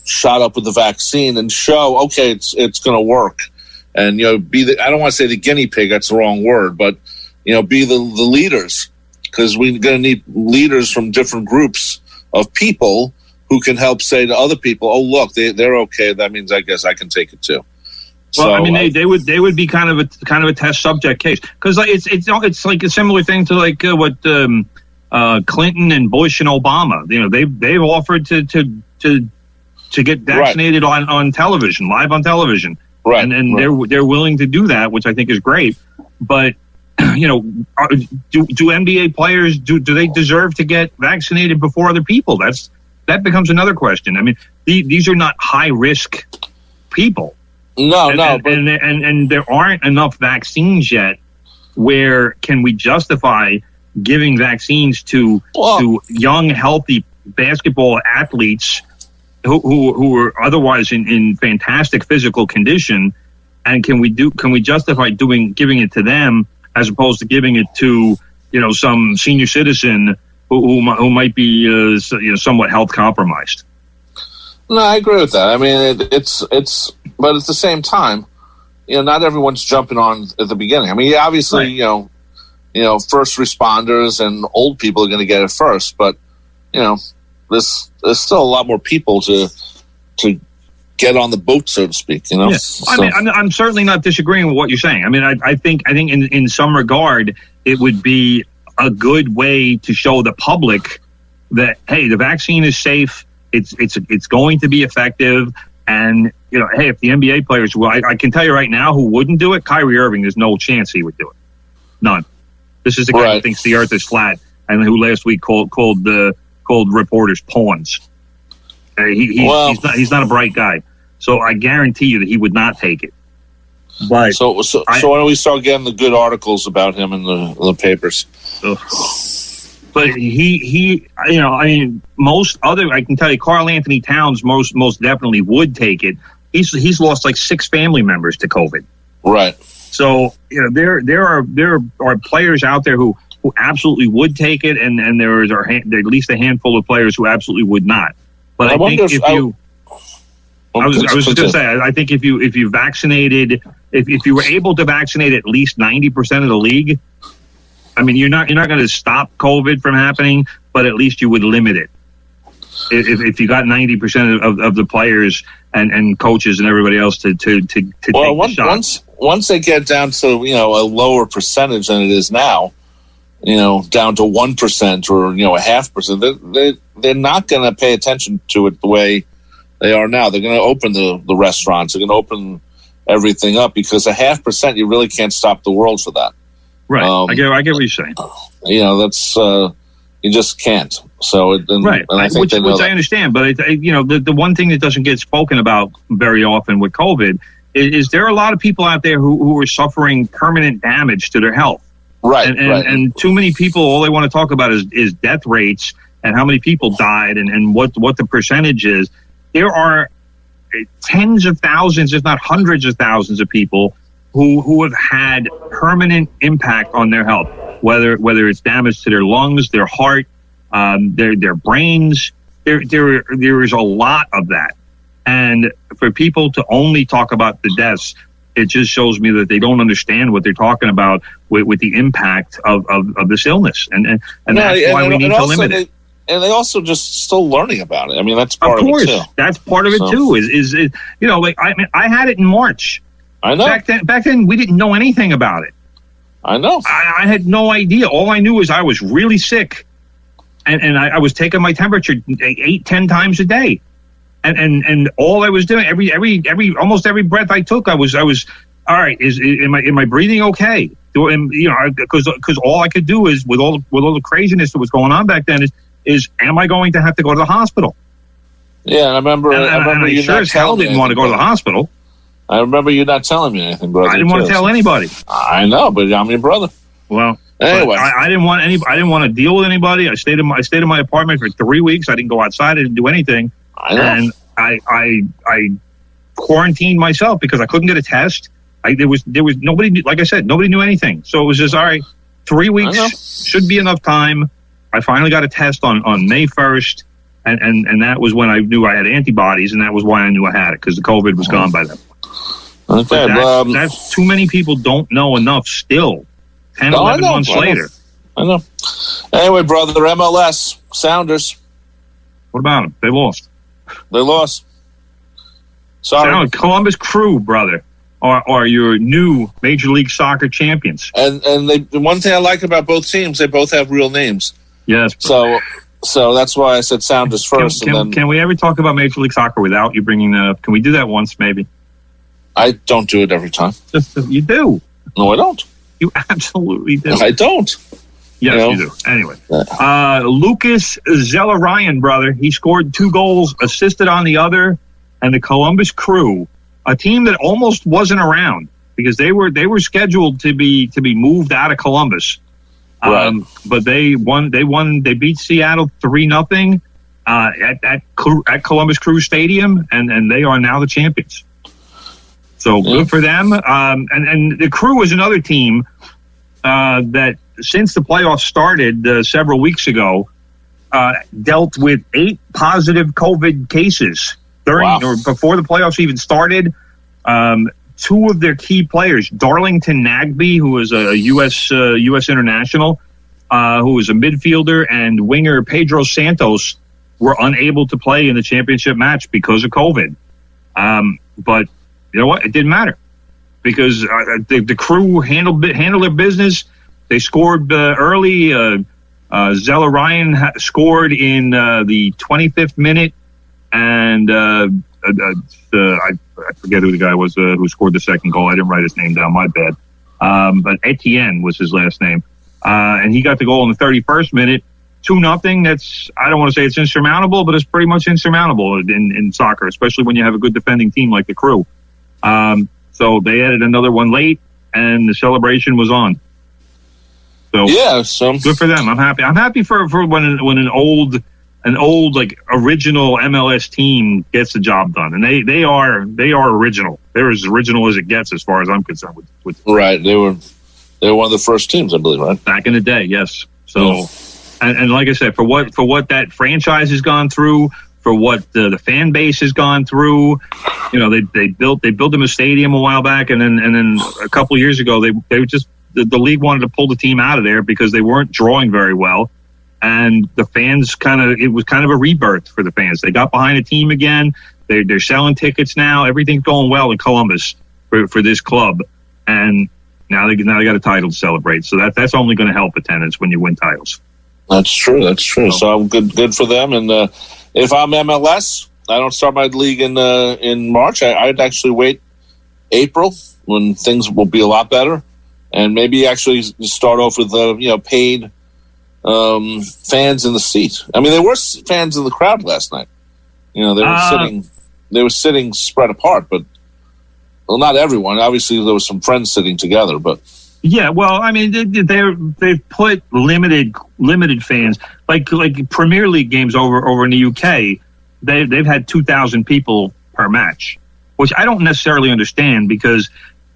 shot up with the vaccine, and show, okay, it's going to work. And, be I don't want to say the guinea pig, that's the wrong word, but, be the leaders, because we're going to need leaders from different groups of people who can help say to other people, oh, look, they're okay. That means I guess I can take it too. Well, so, they would be kind of a test subject case, because it's like a similar thing to what Clinton and Bush and Obama. They've offered to get vaccinated on television, live on television, right? And they're willing to do that, which I think is great. But do NBA players do they deserve to get vaccinated before other people? That becomes another question. I mean, these are not high risk people. No, and there aren't enough vaccines yet. Where can we justify giving vaccines to young, healthy basketball athletes who are otherwise in fantastic physical condition? And can we justify giving it to them as opposed to giving it to some senior citizen who might be somewhat health compromised? No, I agree with that. I mean, it's but at the same time, not everyone's jumping on at the beginning. I mean, obviously, right. First responders and old people are going to get it first, but there's still a lot more people to get on the boat, so to speak. Yeah. So. I mean, I'm certainly not disagreeing with what you're saying. I mean, I think in some regard it would be a good way to show the public that, hey, the vaccine is safe. It's going to be effective. And, hey, if the NBA players, I can tell you right now who wouldn't do it. Kyrie Irving, there's no chance he would do it. None. This is the guy who thinks the earth is flat and who last week called reporters pawns. He's not a bright guy. So I guarantee you that he would not take it. But so why don't we start getting the good articles about him in the papers? But he I can tell you, Karl Anthony Towns most definitely would take it. He's lost 6 family members to COVID. Right. So there are players out there who absolutely would take it, and there are at least a handful of players who absolutely would not. But I think if you, I was just going to say, I think if you vaccinated, if you were able to vaccinate at least 90% of the league, I mean, you're not going to stop COVID from happening, but at least you would limit it. if you got 90% of the players and coaches and everybody else to take the shot. Once they get down to a lower percentage than it is now, down to 1% or 0.5%, they're not going to pay attention to it the way they are now. They're going to open the restaurants. They're going to open everything up because 0.5%, you really can't stop the world for that. Right. I get what you're saying. That's you just can't. So right, and I think which I understand, but the one thing that doesn't get spoken about very often with COVID is there are a lot of people out there who are suffering permanent damage to their health. Right, and too many people, all they want to talk about is death rates and how many people died and what the percentage is. There are tens of thousands, if not hundreds of thousands of people who have had permanent impact on their health, whether it's damage to their lungs, their heart, their brains. There is a lot of that. And for people to only talk about the deaths, it just shows me that they don't understand what they're talking about with the impact of this illness. And that's why we need to limit it. And they also just still learning about it. I mean, that's part of it too. That's part of it too. I had it in March. I know. Back then, we didn't know anything about it. I know. I had no idea. All I knew was I was really sick, and I was taking my temperature 8-10 times a day, and all I was doing almost every breath I took, I was all right. Am I breathing okay? Because all I could do is with all the craziness that was going on back then is am I going to have to go to the hospital? Yeah, and I remember you sure as hell didn't want to go to the hospital. I remember you not telling me anything, brother. I didn't want to tell anybody. I know, but I'm your brother. Well, anyway, I didn't want to deal with anybody. I stayed in my apartment for 3 weeks. I didn't go outside. I didn't do anything. I know. And I quarantined myself because I couldn't get a test. There was nobody. Like I said, nobody knew anything. So it was just all right. 3 weeks should be enough time. I finally got a test on May 1st, and that was when I knew I had antibodies, and that was why I knew I had it because the COVID was gone by then. Okay, that's too many people don't know enough still. 10, 11 months later. I know. Anyway, brother, MLS, Sounders. What about them? They lost. Sorry. Columbus Crew, brother, are your new Major League Soccer champions. And the one thing I like about both teams, they both have real names. Yes. So that's why I said Sounders first. Can we ever talk about Major League Soccer without you bringing that up? Can we do that once, maybe? I don't do it every time. You do. No, I don't. You absolutely do. I don't. Yes, you do. Anyway, Lucas Zelarayan, brother, he scored 2 goals, assisted on the other, and the Columbus Crew, a team that almost wasn't around because they were scheduled to be moved out of Columbus. Right. But they won. They beat Seattle 3-0 at Columbus Crew Stadium, and they are now the champions. So good for them. And the Crew is another team that, since the playoffs started several weeks ago, dealt with 8 positive COVID cases during or before the playoffs even started. 2 of their key players, Darlington Nagbe, who is a U.S. international, who is a midfielder, and winger Pedro Santos, were unable to play in the championship match because of COVID. But you know what? It didn't matter because the Crew handled their business. They scored early. Zelarayan scored in the 25th minute, and I forget who the guy was who scored the second goal. I didn't write his name down. My bad. But Etienne was his last name, and he got the goal in the 31st minute. 2-0. That's, I don't want to say it's insurmountable, but it's pretty much insurmountable in soccer, especially when you have a good defending team like the Crew. So they added another one late, and the celebration was on. So good for them. I'm happy. I'm happy for when an old like original MLS team gets the job done, and they are original. They're as original as it gets, as far as I'm concerned. With right, they were one of the first teams, I believe, right back in the day. Yes. So, and like I said, for what that franchise has gone through, for what the fan base has gone through, they built them a stadium a while back, and then a couple of years ago they were just. The league wanted to pull the team out of there because they weren't drawing very well. And the fans it was kind of a rebirth for the fans. They got behind a team again. They're selling tickets now. Everything's going well in Columbus for this club. And now they got a title to celebrate. So that's only going to help attendance when you win titles. That's true. So I'm good for them. And if I'm MLS, I don't start my league in March. I'd actually wait April when things will be a lot better, and maybe actually start off with paid fans in the seat. I mean, there were fans in the crowd last night. They were sitting spread apart, but not everyone. Obviously, there was some friends sitting together, but. Yeah, well, I mean, they've put limited fans like Premier League games over in the UK. They've had 2,000 people per match, which I don't necessarily understand because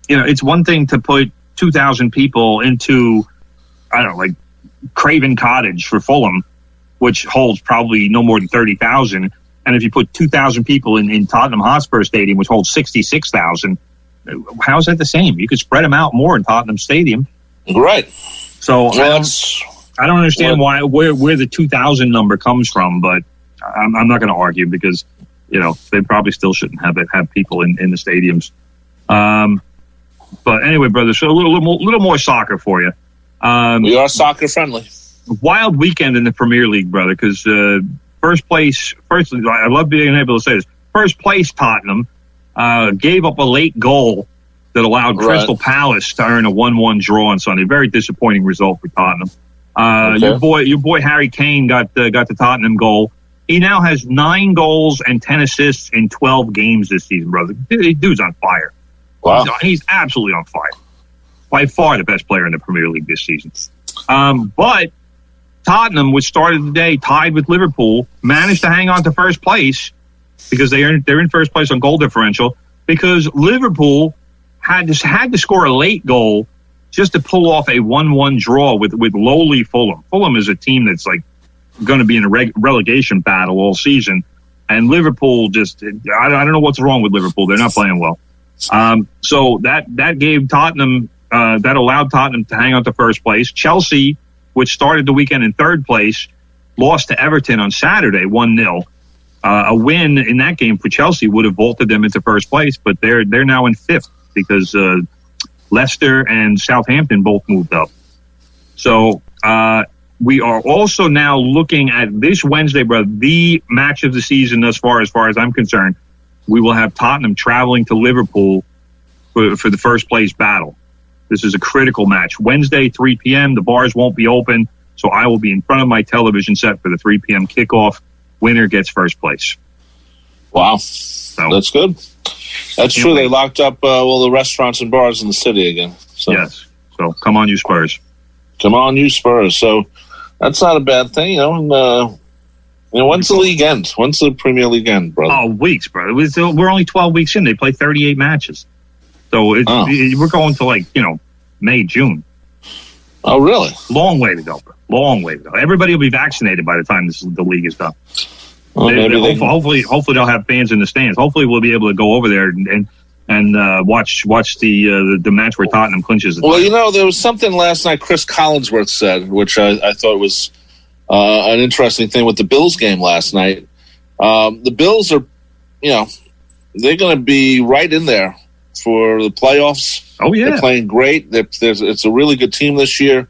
it's one thing to put 2,000 people into like Craven Cottage for Fulham, which holds probably no more than 30,000, and if you put 2,000 people in Tottenham Hotspur Stadium, which holds 66,000. How is that the same? You could spread them out more in Tottenham Stadium. Right. So I don't understand where the 2,000 number comes from, but I'm not going to argue because, they probably still shouldn't have people in the stadiums. But anyway, brother, so a little more soccer for you. We are soccer friendly. Wild weekend in the Premier League, brother, because first, I love being able to say this. First place, Tottenham. Gave up a late goal that allowed Crystal Palace to earn a 1-1 draw on Sunday. Very disappointing result for Tottenham. Your boy Harry Kane got the Tottenham goal. He now has 9 goals and 10 assists in 12 games this season, brother. Dude's on fire. Wow. He's absolutely on fire. By far the best player in the Premier League this season. But Tottenham, which started the day tied with Liverpool, managed to hang on to first place because they're in first place on goal differential because Liverpool had to score a late goal just to pull off a 1-1 draw with lowly Fulham. Fulham is a team that's like going to be in a relegation battle all season, and Liverpool I don't know what's wrong with Liverpool. They're not playing well. So that gave Tottenham that allowed Tottenham to hang on to first place. Chelsea, which started the weekend in third place, lost to Everton on Saturday 1-0. A win in that game for Chelsea would have vaulted them into first place, but they're now in fifth because Leicester and Southampton both moved up. So we are also now looking at this Wednesday, brother, the match of the season as far as I'm concerned. We will have Tottenham traveling to Liverpool for the first place battle. This is a critical match. Wednesday, 3 p.m. The bars won't be open, so I will be in front of my television set for the 3 p.m. kickoff. Winner gets first place. Wow. So, that's good. That's true. They locked up all the restaurants and bars in the city again. So. Yes. So come on, you Spurs. Come on, you Spurs. So that's not a bad thing, when's the league end? When's the Premier League end, brother? Oh, weeks, brother. We're only 12 weeks in. They play 38 matches. So we're going to May, June. Oh, really? Long way to go, bro. Long way to go. Everybody will be vaccinated by the time the league is done. Well, hopefully they'll have fans in the stands. Hopefully we'll be able to go over there and watch the match where Tottenham clinches the title. There was something last night Chris Collinsworth said, which I thought was an interesting thing with the Bills game last night. The Bills are, they're going to be right in there for the playoffs. Oh, yeah. They're playing great. It's a really good team this year.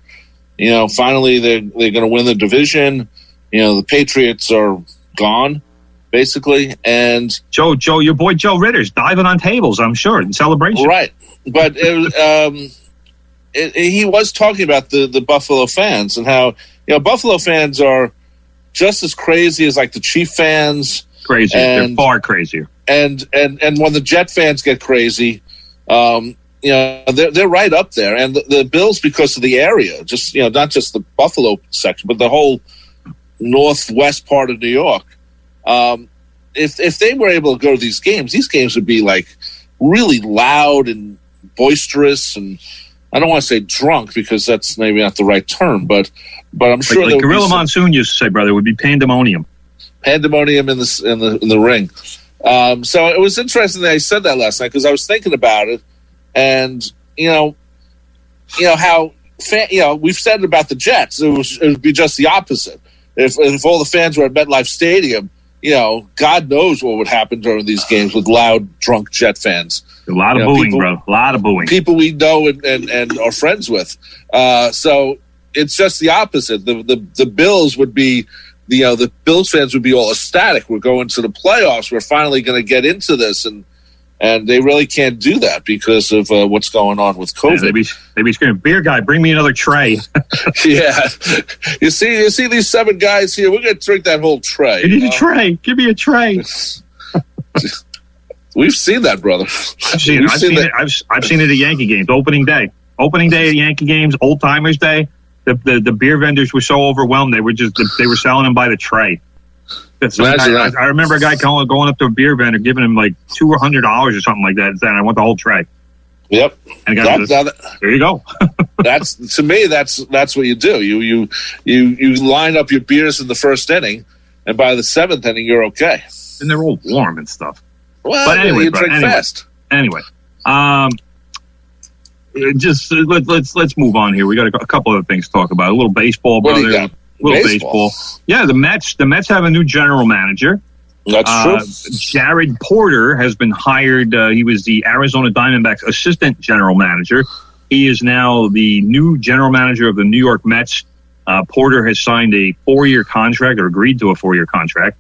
Finally they're going to win the division. The Patriots are gone, basically. And Joe, your boy Joe Ritter's diving on tables, I'm sure, in celebration. Right. But he was talking about the Buffalo fans and how, Buffalo fans are just as crazy as like the Chief fans. Crazy. They're far crazier. And when the Jet fans get crazy, they're right up there. And the Bills, because of the area, just, not just the Buffalo section, but the whole northwest part of New York. If they were able to go to these games would be like really loud and boisterous, and I don't want to say drunk because that's maybe not the right term, but I'm sure like Gorilla Monsoon used to say, brother, it would be pandemonium. Pandemonium in the ring. So it was interesting that I said that last night because I was thinking about it, and how we've said it about the Jets. It would be just the opposite. If all the fans were at MetLife Stadium, God knows what would happen during these games with loud, drunk Jet fans. A lot of booing, bro. A lot of booing. People we know and are friends with. So it's just the opposite. The Bills would be, the Bills fans would be all ecstatic. We're going to the playoffs. We're finally going to get into this, and they really can't do that because of what's going on with COVID. Yeah, they'd be screaming, "Beer guy, bring me another tray." Yeah, you see these 7 guys here. We're going to drink that whole tray. I need a tray. Give me a tray. We've seen that, brother. I've seen it at Yankee games. Opening day at Yankee games. Old Timers Day. The beer vendors were so overwhelmed they were selling them by the tray. I remember a guy going up to a beer vendor, giving him like $200 or something like that, and saying, "I want the whole tray." Yep. And there you go. To me, that's what you do. You line up your beers in the first inning, and by the 7th inning, you're okay. And they're all warm and stuff. Well, but anyway, you drink fast. Anyway, just let's move on here. We got a couple of things to talk about. A little baseball, brother. What do you got? Baseball. Yeah, the Mets have a new general manager. That's true. Jared Porter has been hired. He was the Arizona Diamondbacks assistant general manager. He is now the new general manager of the New York Mets. Porter has signed a 4-year contract, or agreed to a 4-year contract.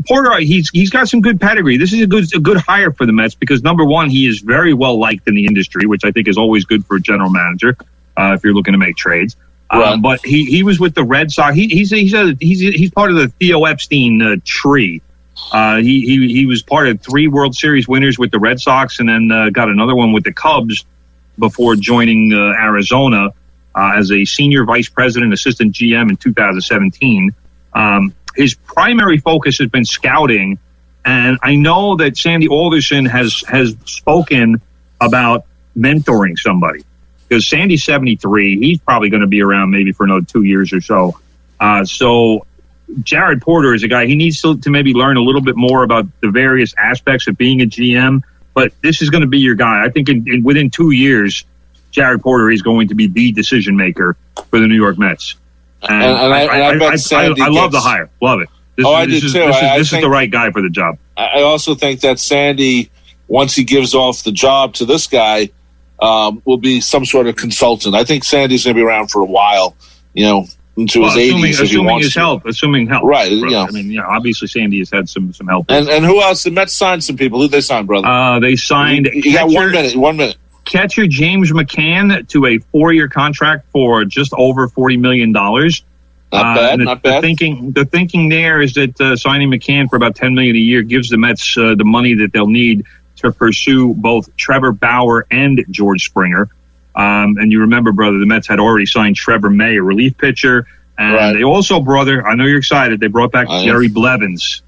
Porter, he's got some good pedigree. This is a good hire for the Mets because, number one, he is very well liked in the industry, which I think is always good for a general manager if you're looking to make trades. Right. But he was with the Red Sox. He's part of the Theo Epstein tree. He was part of 3 World Series winners with the Red Sox, and then got another one with the Cubs before joining Arizona as a senior vice president, assistant GM in 2017. His primary focus has been scouting, and I know that Sandy Alderson has spoken about mentoring somebody. Because Sandy's 73, he's probably going to be around maybe for another 2 years or so. So Jared Porter is a guy, he needs to maybe learn a little bit more about the various aspects of being a GM. But this is going to be your guy. I think within 2 years, Jared Porter is going to be the decision maker for the New York Mets. And I love the hire. Love it. I do too. This is the right guy for the job. I also think that Sandy, once he gives off the job to this guy, will be some sort of consultant. I think Sandy's going to be around for a while, into his 80s. Assuming help. Right. I mean, obviously Sandy has had some help. And who else? The Mets signed some people. Who they signed, brother? They signed... You got 1 minute. 1 minute. Catcher James McCann to a 4-year contract for just over $40 million. Not bad. The thinking there is that signing McCann for about $10 million a year gives the Mets the money that they'll need to pursue both Trevor Bauer and George Springer. And you remember, brother, the Mets had already signed Trevor May, a relief pitcher. And They also, brother, I know you're excited, they brought back Jerry Blevins.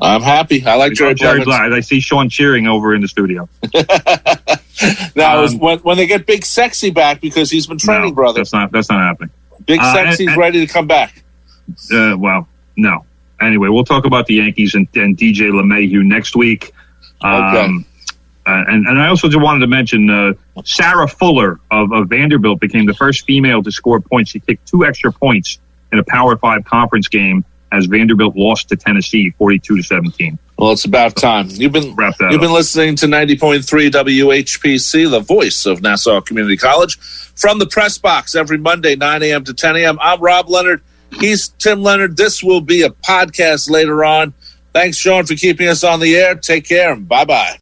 I'm happy. I like Jerry Blevins. I see Sean cheering over in the studio. Now, when they get Big Sexy back, because he's been training, brother. That's not happening. Big Sexy's ready to come back. Well, no. Anyway, we'll talk about the Yankees and DJ LeMahieu next week. Okay. And I also just wanted to mention Sarah Fuller of Vanderbilt became the first female to score points. She kicked 2 extra points in a Power 5 conference game as Vanderbilt lost to Tennessee 42-17. Well, it's about time. You've been listening to 90.3 WHPC, the voice of Nassau Community College, from the press box every Monday, 9 a.m. to 10 a.m. I'm Rob Leonard. He's Tim Leonard. This will be a podcast later on. Thanks, Sean, for keeping us on the air. Take care and bye-bye.